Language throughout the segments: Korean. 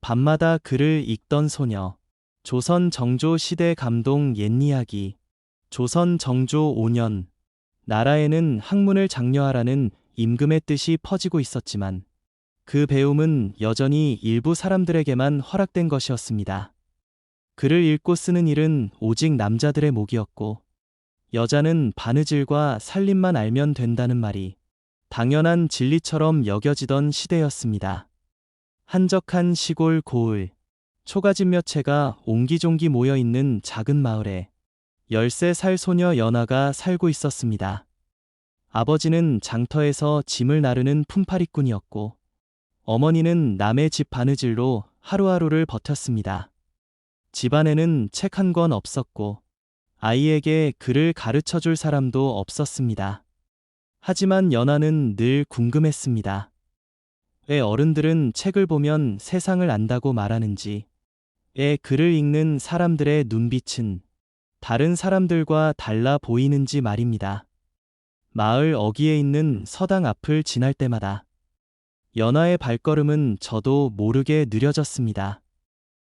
밤마다 글을 읽던 소녀. 조선 정조 시대 감동 옛 이야기. 조선 정조 5년. 나라에는 학문을 장려하라는 임금의 뜻이 퍼지고 있었지만 그 배움은 여전히 일부 사람들에게만 허락된 것이었습니다. 글을 읽고 쓰는 일은 오직 남자들의 몫이었고 여자는 바느질과 살림만 알면 된다는 말이 당연한 진리처럼 여겨지던 시대였습니다. 한적한 시골 고을, 초가집 몇 채가 옹기종기 모여있는 작은 마을에 13살 소녀 연아가 살고 있었습니다. 아버지는 장터에서 짐을 나르는 품팔이꾼이었고 어머니는 남의 집 바느질로 하루하루를 버텼습니다. 집안에는 책 한 권 없었고 아이에게 글을 가르쳐 줄 사람도 없었습니다. 하지만 연아는 늘 궁금했습니다. 왜 어른들은 책을 보면 세상을 안다고 말하는지, 왜 글을 읽는 사람들의 눈빛은 다른 사람들과 달라 보이는지 말입니다. 마을 어귀에 있는 서당 앞을 지날 때마다 연아의 발걸음은 저도 모르게 느려졌습니다.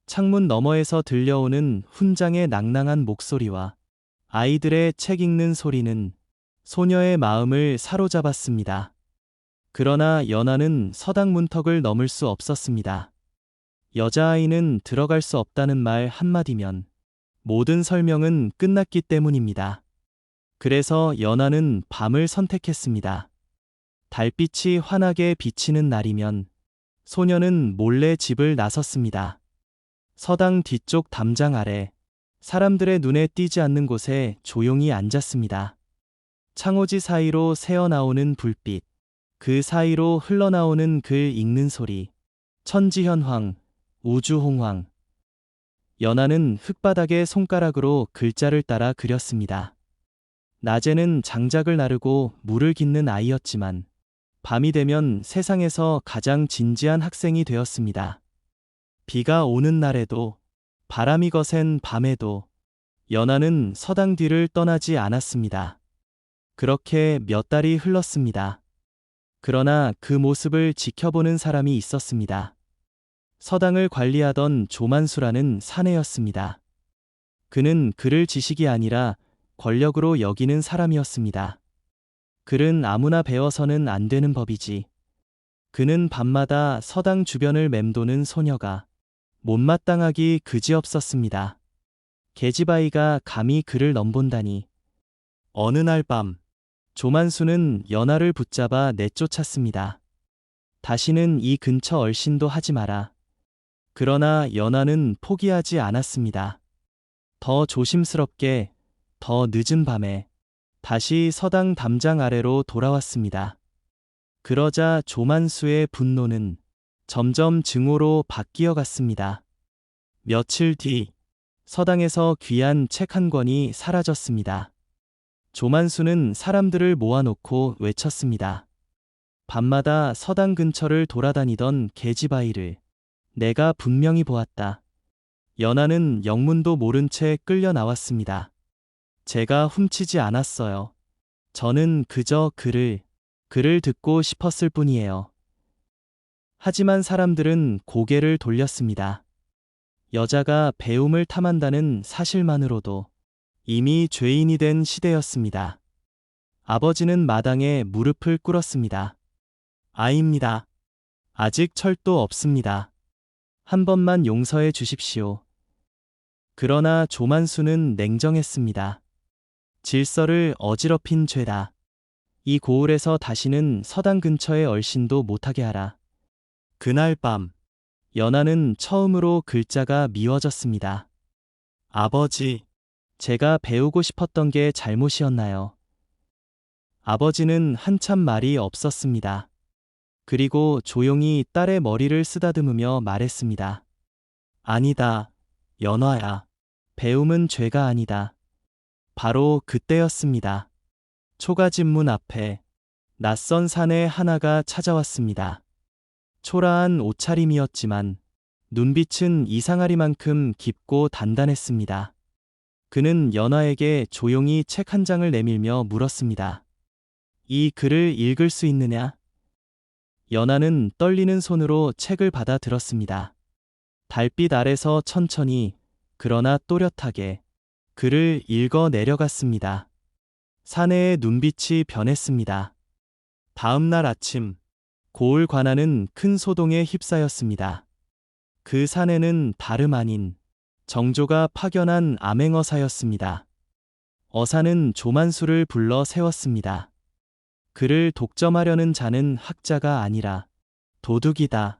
창문 너머에서 들려오는 훈장의 낭낭한 목소리와 아이들의 책 읽는 소리는 소녀의 마음을 사로잡았습니다. 그러나 연아는 서당 문턱을 넘을 수 없었습니다. 여자아이는 들어갈 수 없다는 말 한마디면 모든 설명은 끝났기 때문입니다. 그래서 연아는 밤을 선택했습니다. 달빛이 환하게 비치는 날이면 소녀는 몰래 집을 나섰습니다. 서당 뒤쪽 담장 아래 사람들의 눈에 띄지 않는 곳에 조용히 앉았습니다. 창호지 사이로 새어나오는 불빛, 그 사이로 흘러나오는 글 읽는 소리, 천지현황, 우주홍황. 연아는 흙바닥에 손가락으로 글자를 따라 그렸습니다. 낮에는 장작을 나르고 물을 깃는 아이였지만 밤이 되면 세상에서 가장 진지한 학생이 되었습니다. 비가 오는 날에도 바람이 거센 밤에도 연아는 서당 뒤를 떠나지 않았습니다. 그렇게 몇 달이 흘렀습니다. 그러나 그 모습을 지켜보는 사람이 있었습니다. 서당을 관리하던 조만수라는 사내였습니다. 그는 글을 지식이 아니라 권력으로 여기는 사람이었습니다. 글은 아무나 배워서는 안 되는 법이지. 그는 밤마다 서당 주변을 맴도는 소녀가 못마땅하기 그지없었습니다. 계집아이가 감히 그를 넘본다니. 어느 날 밤, 조만수는 연아를 붙잡아 내쫓았습니다. 다시는 이 근처 얼씬도 하지 마라. 그러나 연아는 포기하지 않았습니다. 더 조심스럽게, 더 늦은 밤에 다시 서당 담장 아래로 돌아왔습니다. 그러자 조만수의 분노는 점점 증오로 바뀌어 갔습니다. 며칠 뒤 서당에서 귀한 책 한 권이 사라졌습니다. 조만수는 사람들을 모아놓고 외쳤습니다. 밤마다 서당 근처를 돌아다니던 계집아이를 내가 분명히 보았다. 연아는 영문도 모른 채 끌려 나왔습니다. 제가 훔치지 않았어요. 저는 그저 글을 듣고 싶었을 뿐이에요. 하지만 사람들은 고개를 돌렸습니다. 여자가 배움을 탐한다는 사실만으로도 이미 죄인이 된 시대였습니다. 아버지는 마당에 무릎을 꿇었습니다. 아입니다. 아직 철도 없습니다. 한 번만 용서해 주십시오. 그러나 조만수는 냉정했습니다. 질서를 어지럽힌 죄다. 이 고을에서 다시는 서당 근처에 얼씬도 못하게 하라. 그날 밤, 연아는 처음으로 글자가 미워졌습니다. 아버지, 제가 배우고 싶었던 게 잘못이었나요? 아버지는 한참 말이 없었습니다. 그리고 조용히 딸의 머리를 쓰다듬으며 말했습니다. 아니다, 연아야. 배움은 죄가 아니다. 바로 그때였습니다. 초가집 문 앞에 낯선 사내 하나가 찾아왔습니다. 초라한 옷차림이었지만 눈빛은 이상하리만큼 깊고 단단했습니다. 그는 연아에게 조용히 책 한 장을 내밀며 물었습니다. 이 글을 읽을 수 있느냐? 연아는 떨리는 손으로 책을 받아 들었습니다. 달빛 아래서 천천히, 그러나 또렷하게 글을 읽어 내려갔습니다. 사내의 눈빛이 변했습니다. 다음 날 아침, 고을 관아는 큰 소동에 휩싸였습니다. 그 사내는 다름 아닌 정조가 파견한 암행어사였습니다. 어사는 조만수를 불러 세웠습니다. 그를 독점하려는 자는 학자가 아니라 도둑이다.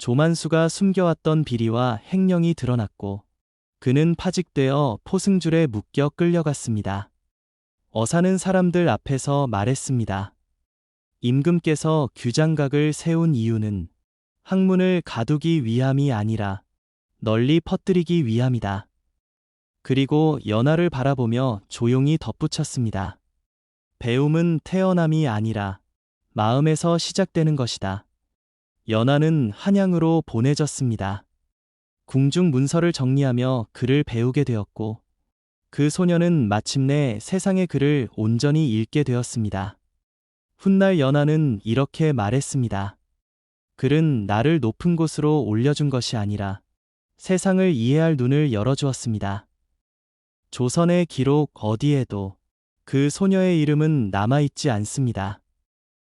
조만수가 숨겨왔던 비리와 행령이 드러났고 그는 파직되어 포승줄에 묶여 끌려갔습니다. 어사는 사람들 앞에서 말했습니다. 임금께서 규장각을 세운 이유는 학문을 가두기 위함이 아니라 널리 퍼뜨리기 위함이다. 그리고 연하를 바라보며 조용히 덧붙였습니다. 배움은 태어남이 아니라 마음에서 시작되는 것이다. 연하는 한양으로 보내졌습니다. 궁중 문서를 정리하며 글을 배우게 되었고 그 소녀는 마침내 세상의 글을 온전히 읽게 되었습니다. 훗날 연하는 이렇게 말했습니다. 글은 나를 높은 곳으로 올려준 것이 아니라 세상을 이해할 눈을 열어주었습니다. 조선의 기록 어디에도 그 소녀의 이름은 남아있지 않습니다.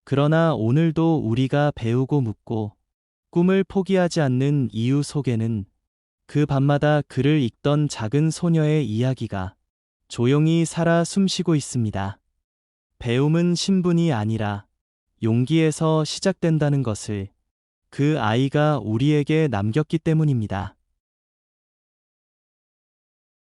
그러나 오늘도 우리가 배우고 묻고 꿈을 포기하지 않는 이유 속에는 그 밤마다 글을 읽던 작은 소녀의 이야기가 조용히 살아 숨쉬고 있습니다. 배움은 신분이 아니라 용기에서 시작된다는 것을 그 아이가 우리에게 남겼기 때문입니다.